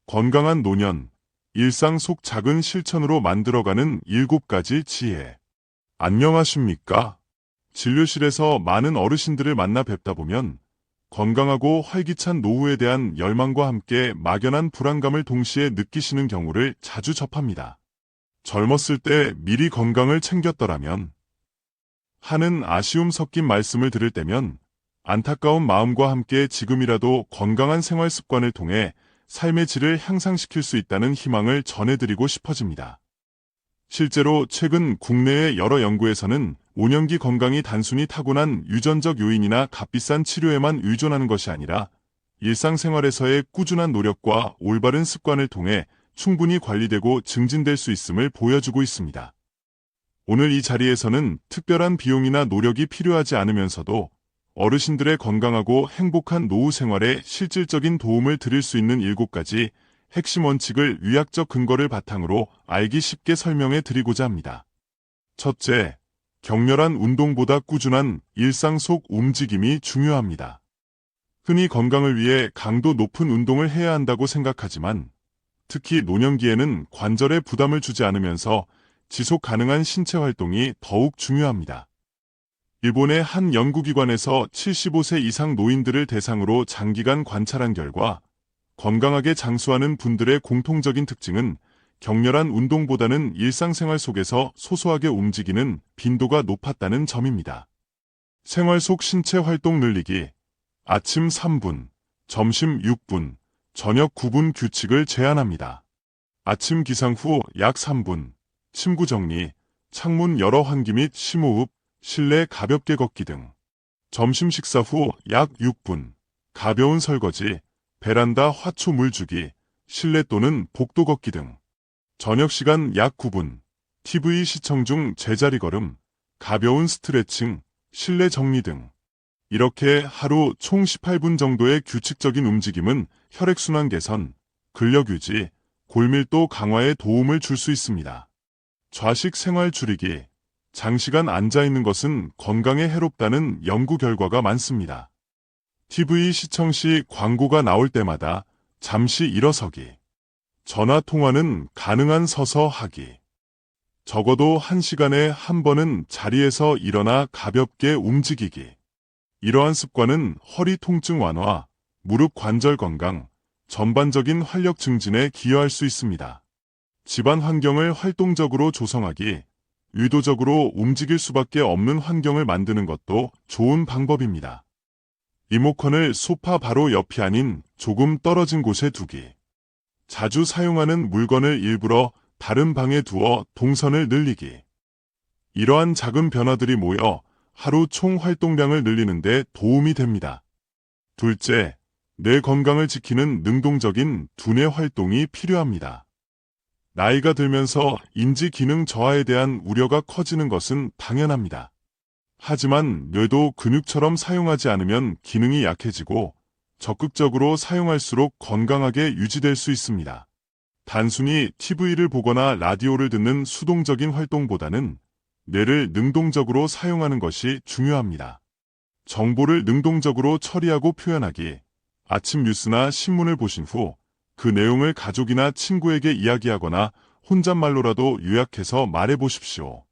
건강한 노년, 일상 속 작은 실천으로 만들어가는 7가지 지혜. 안녕하십니까? 진료실에서 많은 어르신들을 만나 뵙다 보면 건강하고 활기찬 노후에 대한 열망과 함께 막연한 불안감을 동시에 느끼시는 경우를 자주 접합니다. 젊었을 때 미리 건강을 챙겼더라면 하는 아쉬움 섞인 말씀을 들을 때면 안타까운 마음과 함께 지금이라도 건강한 생활 습관을 통해 삶의 질을 향상시킬 수 있다는 희망을 전해드리고 싶어집니다. 실제로 최근 국내의 여러 연구에서는 오년기 건강이 단순히 타고난 유전적 요인이나 값비싼 치료에만 의존하는 것이 아니라 일상생활에서의 꾸준한 노력과 올바른 습관을 통해 충분히 관리되고 증진될 수 있음을 보여주고 있습니다. 오늘 이 자리에서는 특별한 비용이나 노력이 필요하지 않으면서도 어르신들의 건강하고 행복한 노후 생활에 실질적인 도움을 드릴 수 있는 7가지 핵심 원칙을 의학적 근거를 바탕으로 알기 쉽게 설명해 드리고자 합니다. 첫째, 격렬한 운동보다 꾸준한 일상 속 움직임이 중요합니다. 흔히 건강을 위해 강도 높은 운동을 해야 한다고 생각하지만 특히 노년기에는 관절에 부담을 주지 않으면서 지속 가능한 신체 활동이 더욱 중요합니다. 일본의 한 연구기관에서 75세 이상 노인들을 대상으로 장기간 관찰한 결과 건강하게 장수하는 분들의 공통적인 특징은 격렬한 운동보다는 일상생활 속에서 소소하게 움직이는 빈도가 높았다는 점입니다. 생활 속 신체 활동 늘리기, 아침 3분, 점심 6분, 저녁 9분 규칙을 제안합니다. 아침 기상 후 약 3분, 침구 정리, 창문 열어 환기 및 심호흡, 실내 가볍게 걷기 등. 점심 식사 후 약 6분, 가벼운 설거지, 베란다 화초 물 주기, 실내 또는 복도 걷기 등. 저녁 시간 약 9분, TV 시청 중 제자리 걸음, 가벼운 스트레칭, 실내 정리 등. 이렇게 하루 총 18분 정도의 규칙적인 움직임은 혈액순환 개선, 근력 유지, 골밀도 강화에 도움을 줄 수 있습니다. 좌식 생활 줄이기, 장시간 앉아있는 것은 건강에 해롭다는 연구 결과가 많습니다. TV 시청 시 광고가 나올 때마다 잠시 일어서기, 전화 통화는 가능한 서서 하기, 적어도 1시간에 한 번은 자리에서 일어나 가볍게 움직이기. 이러한 습관은 허리 통증 완화, 무릎 관절 건강, 전반적인 활력 증진에 기여할 수 있습니다. 집안 환경을 활동적으로 조성하기, 의도적으로 움직일 수밖에 없는 환경을 만드는 것도 좋은 방법입니다. 리모컨을 소파 바로 옆이 아닌 조금 떨어진 곳에 두기. 자주 사용하는 물건을 일부러 다른 방에 두어 동선을 늘리기. 이러한 작은 변화들이 모여 하루 총 활동량을 늘리는 데 도움이 됩니다. 둘째, 뇌 건강을 지키는 능동적인 두뇌 활동이 필요합니다. 나이가 들면서 인지 기능 저하에 대한 우려가 커지는 것은 당연합니다. 하지만 뇌도 근육처럼 사용하지 않으면 기능이 약해지고 적극적으로 사용할수록 건강하게 유지될 수 있습니다. 단순히 TV를 보거나 라디오를 듣는 수동적인 활동보다는 뇌를 능동적으로 사용하는 것이 중요합니다. 정보를 능동적으로 처리하고 표현하기, 아침 뉴스나 신문을 보신 후 그 내용을 가족이나 친구에게 이야기하거나 혼잣말로라도 요약해서 말해보십시오.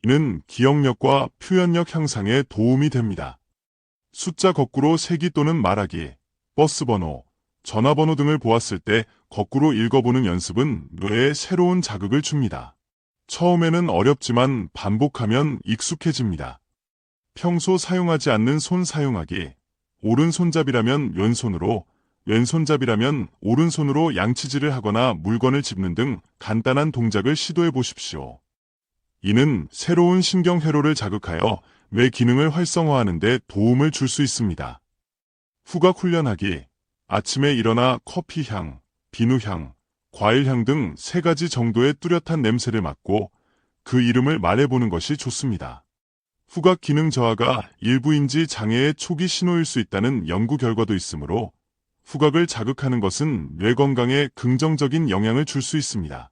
이는 기억력과 표현력 향상에 도움이 됩니다. 숫자 거꾸로 세기 또는 말하기, 버스 번호, 전화번호 등을 보았을 때 거꾸로 읽어보는 연습은 뇌에 새로운 자극을 줍니다. 처음에는 어렵지만 반복하면 익숙해집니다. 평소 사용하지 않는 손 사용하기, 오른손잡이라면 왼손으로, 왼손잡이라면 오른손으로 양치질을 하거나 물건을 짚는 등 간단한 동작을 시도해 보십시오. 이는 새로운 신경회로를 자극하여 뇌 기능을 활성화하는 데 도움을 줄 수 있습니다. 후각 훈련하기, 아침에 일어나 커피향, 비누향, 과일향 등 3가지 정도의 뚜렷한 냄새를 맡고 그 이름을 말해보는 것이 좋습니다. 후각 기능 저하가 일부인지 장애의 초기 신호일 수 있다는 연구 결과도 있으므로 후각을 자극하는 것은 뇌 건강에 긍정적인 영향을 줄 수 있습니다.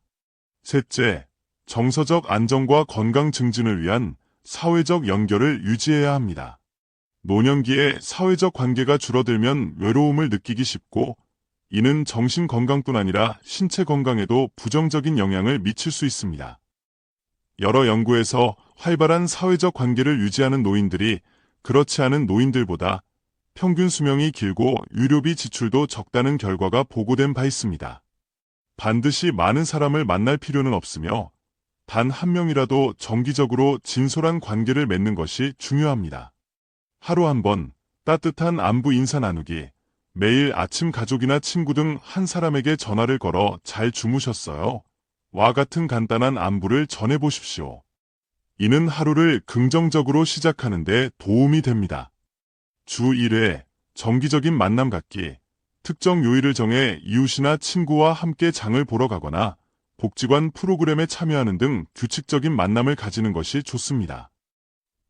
셋째, 정서적 안정과 건강 증진을 위한 사회적 연결을 유지해야 합니다. 노년기에 사회적 관계가 줄어들면 외로움을 느끼기 쉽고 이는 정신 건강뿐 아니라 신체 건강에도 부정적인 영향을 미칠 수 있습니다. 여러 연구에서 활발한 사회적 관계를 유지하는 노인들이 그렇지 않은 노인들보다 평균 수명이 길고 의료비 지출도 적다는 결과가 보고된 바 있습니다. 반드시 많은 사람을 만날 필요는 없으며 단 한 명이라도 정기적으로 진솔한 관계를 맺는 것이 중요합니다. 하루 한 번 따뜻한 안부 인사 나누기, 매일 아침 가족이나 친구 등 한 사람에게 전화를 걸어 잘 주무셨어요? 와 같은 간단한 안부를 전해보십시오. 이는 하루를 긍정적으로 시작하는 데 도움이 됩니다. 주 1회 정기적인 만남 갖기, 특정 요일을 정해 이웃이나 친구와 함께 장을 보러 가거나 복지관 프로그램에 참여하는 등 규칙적인 만남을 가지는 것이 좋습니다.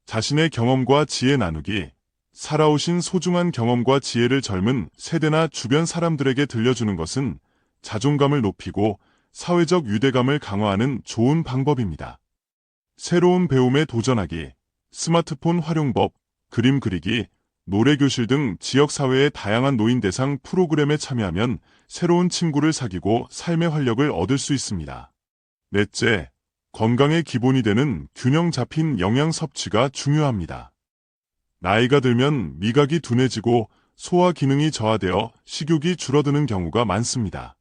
자신의 경험과 지혜 나누기, 살아오신 소중한 경험과 지혜를 젊은 세대나 주변 사람들에게 들려주는 것은 자존감을 높이고 사회적 유대감을 강화하는 좋은 방법입니다. 새로운 배움에 도전하기, 스마트폰 활용법, 그림 그리기, 노래교실 등 지역사회의 다양한 노인 대상 프로그램에 참여하면 새로운 친구를 사귀고 삶의 활력을 얻을 수 있습니다. 넷째, 건강의 기본이 되는 균형 잡힌 영양 섭취가 중요합니다. 나이가 들면 미각이 둔해지고 소화 기능이 저하되어 식욕이 줄어드는 경우가 많습니다.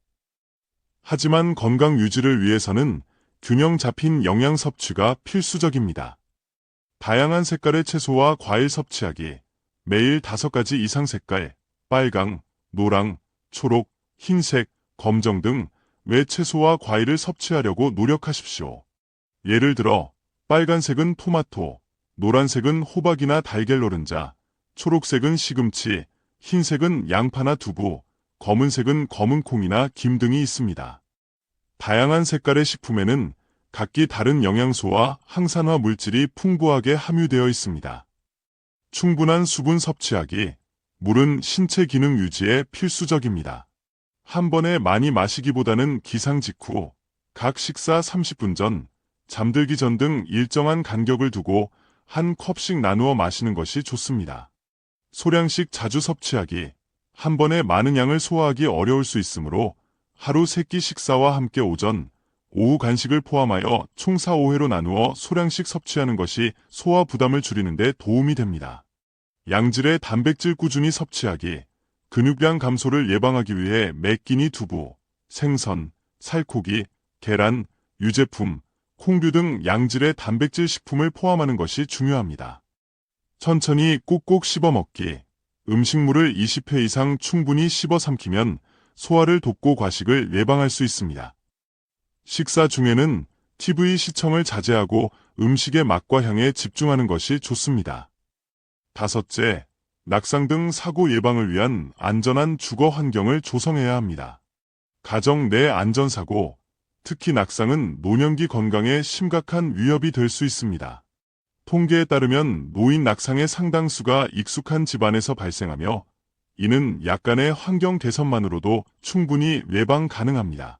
하지만 건강 유지를 위해서는 균형 잡힌 영양 섭취가 필수적입니다. 다양한 색깔의 채소와 과일 섭취하기, 매일 5가지 이상 색깔, 빨강, 노랑, 초록, 흰색, 검정 등 외 채소와 과일을 섭취하려고 노력하십시오. 예를 들어 빨간색은 토마토, 노란색은 호박이나 달걀 노른자, 초록색은 시금치, 흰색은 양파나 두부, 검은색은 검은 콩이나 김 등이 있습니다. 다양한 색깔의 식품에는 각기 다른 영양소와 항산화 물질이 풍부하게 함유되어 있습니다. 충분한 수분 섭취하기, 물은 신체 기능 유지에 필수적입니다. 한 번에 많이 마시기보다는 기상 직후, 각 식사 30분 전, 잠들기 전 등 일정한 간격을 두고 한 컵씩 나누어 마시는 것이 좋습니다. 소량씩 자주 섭취하기, 한 번에 많은 양을 소화하기 어려울 수 있으므로 하루 3끼 식사와 함께 오전, 오후 간식을 포함하여 총 4, 5회로 나누어 소량씩 섭취하는 것이 소화 부담을 줄이는 데 도움이 됩니다. 양질의 단백질 꾸준히 섭취하기, 근육량 감소를 예방하기 위해 매 끼니 두부, 생선, 살코기, 계란, 유제품, 콩류 등 양질의 단백질 식품을 포함하는 것이 중요합니다. 천천히 꾹꾹 씹어 먹기, 음식물을 20회 이상 충분히 씹어 삼키면 소화를 돕고 과식을 예방할 수 있습니다. 식사 중에는 TV 시청을 자제하고 음식의 맛과 향에 집중하는 것이 좋습니다. 다섯째, 낙상 등 사고 예방을 위한 안전한 주거 환경을 조성해야 합니다. 가정 내 안전사고, 특히 낙상은 노년기 건강에 심각한 위협이 될 수 있습니다. 통계에 따르면 노인 낙상의 상당수가 익숙한 집안에서 발생하며 이는 약간의 환경 개선만으로도 충분히 예방 가능합니다.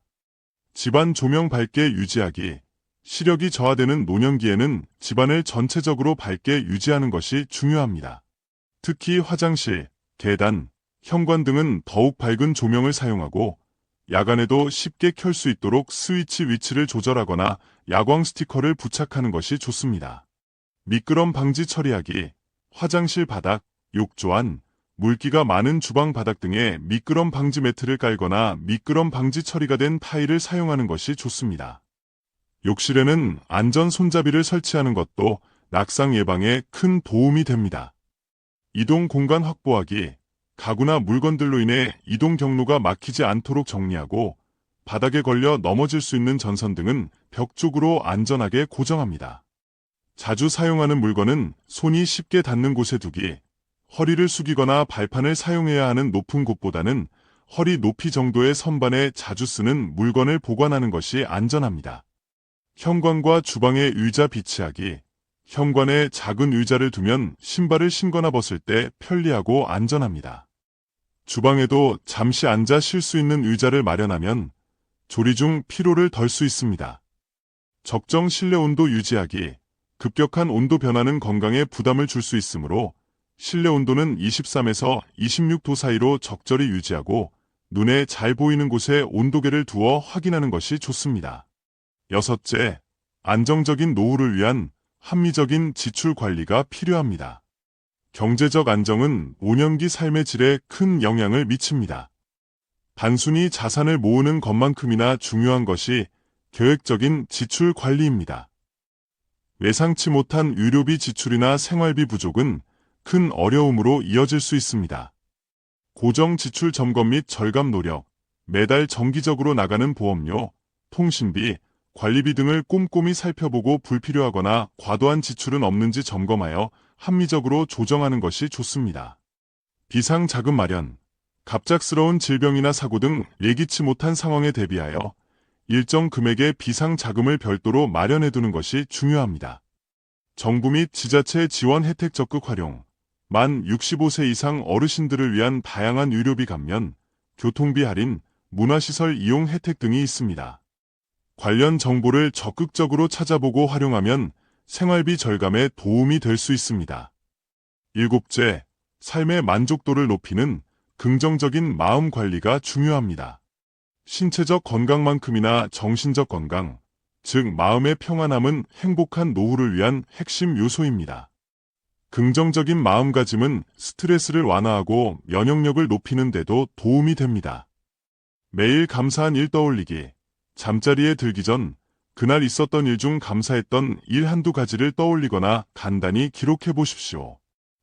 집안 조명 밝게 유지하기, 시력이 저하되는 노년기에는 집안을 전체적으로 밝게 유지하는 것이 중요합니다. 특히 화장실, 계단, 현관 등은 더욱 밝은 조명을 사용하고 야간에도 쉽게 켤 수 있도록 스위치 위치를 조절하거나 야광 스티커를 부착하는 것이 좋습니다. 미끄럼 방지 처리하기, 화장실 바닥, 욕조 안, 물기가 많은 주방 바닥 등에 미끄럼 방지 매트를 깔거나 미끄럼 방지 처리가 된 타일을 사용하는 것이 좋습니다. 욕실에는 안전 손잡이를 설치하는 것도 낙상 예방에 큰 도움이 됩니다. 이동 공간 확보하기, 가구나 물건들로 인해 이동 경로가 막히지 않도록 정리하고 바닥에 걸려 넘어질 수 있는 전선 등은 벽 쪽으로 안전하게 고정합니다. 자주 사용하는 물건은 손이 쉽게 닿는 곳에 두기, 허리를 숙이거나 발판을 사용해야 하는 높은 곳보다는 허리 높이 정도의 선반에 자주 쓰는 물건을 보관하는 것이 안전합니다. 현관과 주방에 의자 비치하기, 현관에 작은 의자를 두면 신발을 신거나 벗을 때 편리하고 안전합니다. 주방에도 잠시 앉아 쉴 수 있는 의자를 마련하면 조리 중 피로를 덜 수 있습니다. 적정 실내 온도 유지하기, 급격한 온도 변화는 건강에 부담을 줄 수 있으므로 실내 온도는 23에서 26도 사이로 적절히 유지하고 눈에 잘 보이는 곳에 온도계를 두어 확인하는 것이 좋습니다. 여섯째, 안정적인 노후를 위한 합리적인 지출 관리가 필요합니다. 경제적 안정은 5년기 삶의 질에 큰 영향을 미칩니다. 단순히 자산을 모으는 것만큼이나 중요한 것이 계획적인 지출 관리입니다. 예상치 못한 의료비 지출이나 생활비 부족은 큰 어려움으로 이어질 수 있습니다. 고정 지출 점검 및 절감 노력, 매달 정기적으로 나가는 보험료, 통신비, 관리비 등을 꼼꼼히 살펴보고 불필요하거나 과도한 지출은 없는지 점검하여 합리적으로 조정하는 것이 좋습니다. 비상자금 마련, 갑작스러운 질병이나 사고 등 예기치 못한 상황에 대비하여 일정 금액의 비상자금을 별도로 마련해두는 것이 중요합니다. 정부 및 지자체 지원 혜택 적극 활용, 만 65세 이상 어르신들을 위한 다양한 의료비 감면, 교통비 할인, 문화시설 이용 혜택 등이 있습니다. 관련 정보를 적극적으로 찾아보고 활용하면 생활비 절감에 도움이 될 수 있습니다. 일곱째, 삶의 만족도를 높이는 긍정적인 마음 관리가 중요합니다. 신체적 건강만큼이나 정신적 건강, 즉 마음의 평안함은 행복한 노후를 위한 핵심 요소입니다. 긍정적인 마음가짐은 스트레스를 완화하고 면역력을 높이는 데도 도움이 됩니다. 매일 감사한 일 떠올리기, 잠자리에 들기 전 그날 있었던 일 중 감사했던 일 한두 가지를 떠올리거나 간단히 기록해 보십시오.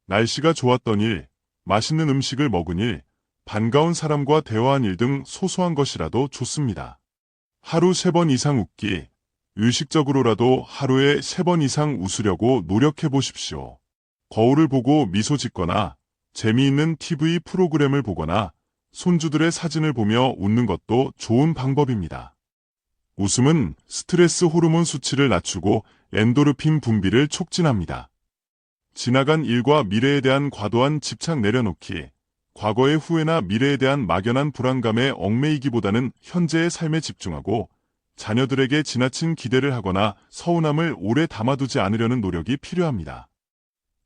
날씨가 좋았던 일, 맛있는 음식을 먹은 일, 반가운 사람과 대화한 일 등 소소한 것이라도 좋습니다. 하루 3번 이상 웃기, 의식적으로라도 하루에 3번 이상 웃으려고 노력해 보십시오. 거울을 보고 미소 짓거나 재미있는 TV 프로그램을 보거나 손주들의 사진을 보며 웃는 것도 좋은 방법입니다. 웃음은 스트레스 호르몬 수치를 낮추고 엔도르핀 분비를 촉진합니다. 지나간 일과 미래에 대한 과도한 집착 내려놓기, 과거의 후회나 미래에 대한 막연한 불안감에 얽매이기보다는 현재의 삶에 집중하고 자녀들에게 지나친 기대를 하거나 서운함을 오래 담아두지 않으려는 노력이 필요합니다.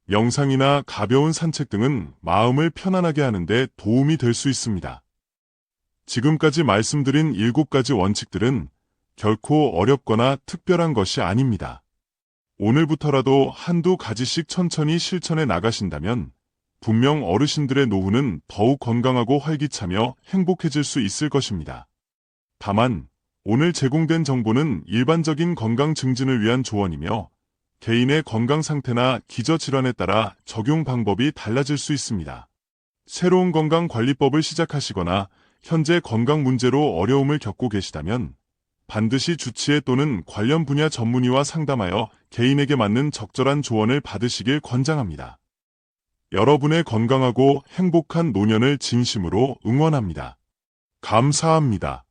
명상이나 가벼운 산책 등은 마음을 편안하게 하는데 도움이 될 수 있습니다. 지금까지 말씀드린 7가지 원칙들은 결코 어렵거나 특별한 것이 아닙니다. 오늘부터라도 한두 가지씩 천천히 실천해 나가신다면 분명 어르신들의 노후는 더욱 건강하고 활기차며 행복해질 수 있을 것입니다. 다만 오늘 제공된 정보는 일반적인 건강 증진을 위한 조언이며 개인의 건강 상태나 기저질환에 따라 적용 방법이 달라질 수 있습니다. 새로운 건강관리법을 시작하시거나 현재 건강 문제로 어려움을 겪고 계시다면 반드시 주치의 또는 관련 분야 전문의와 상담하여 개인에게 맞는 적절한 조언을 받으시길 권장합니다. 여러분의 건강하고 행복한 노년을 진심으로 응원합니다. 감사합니다.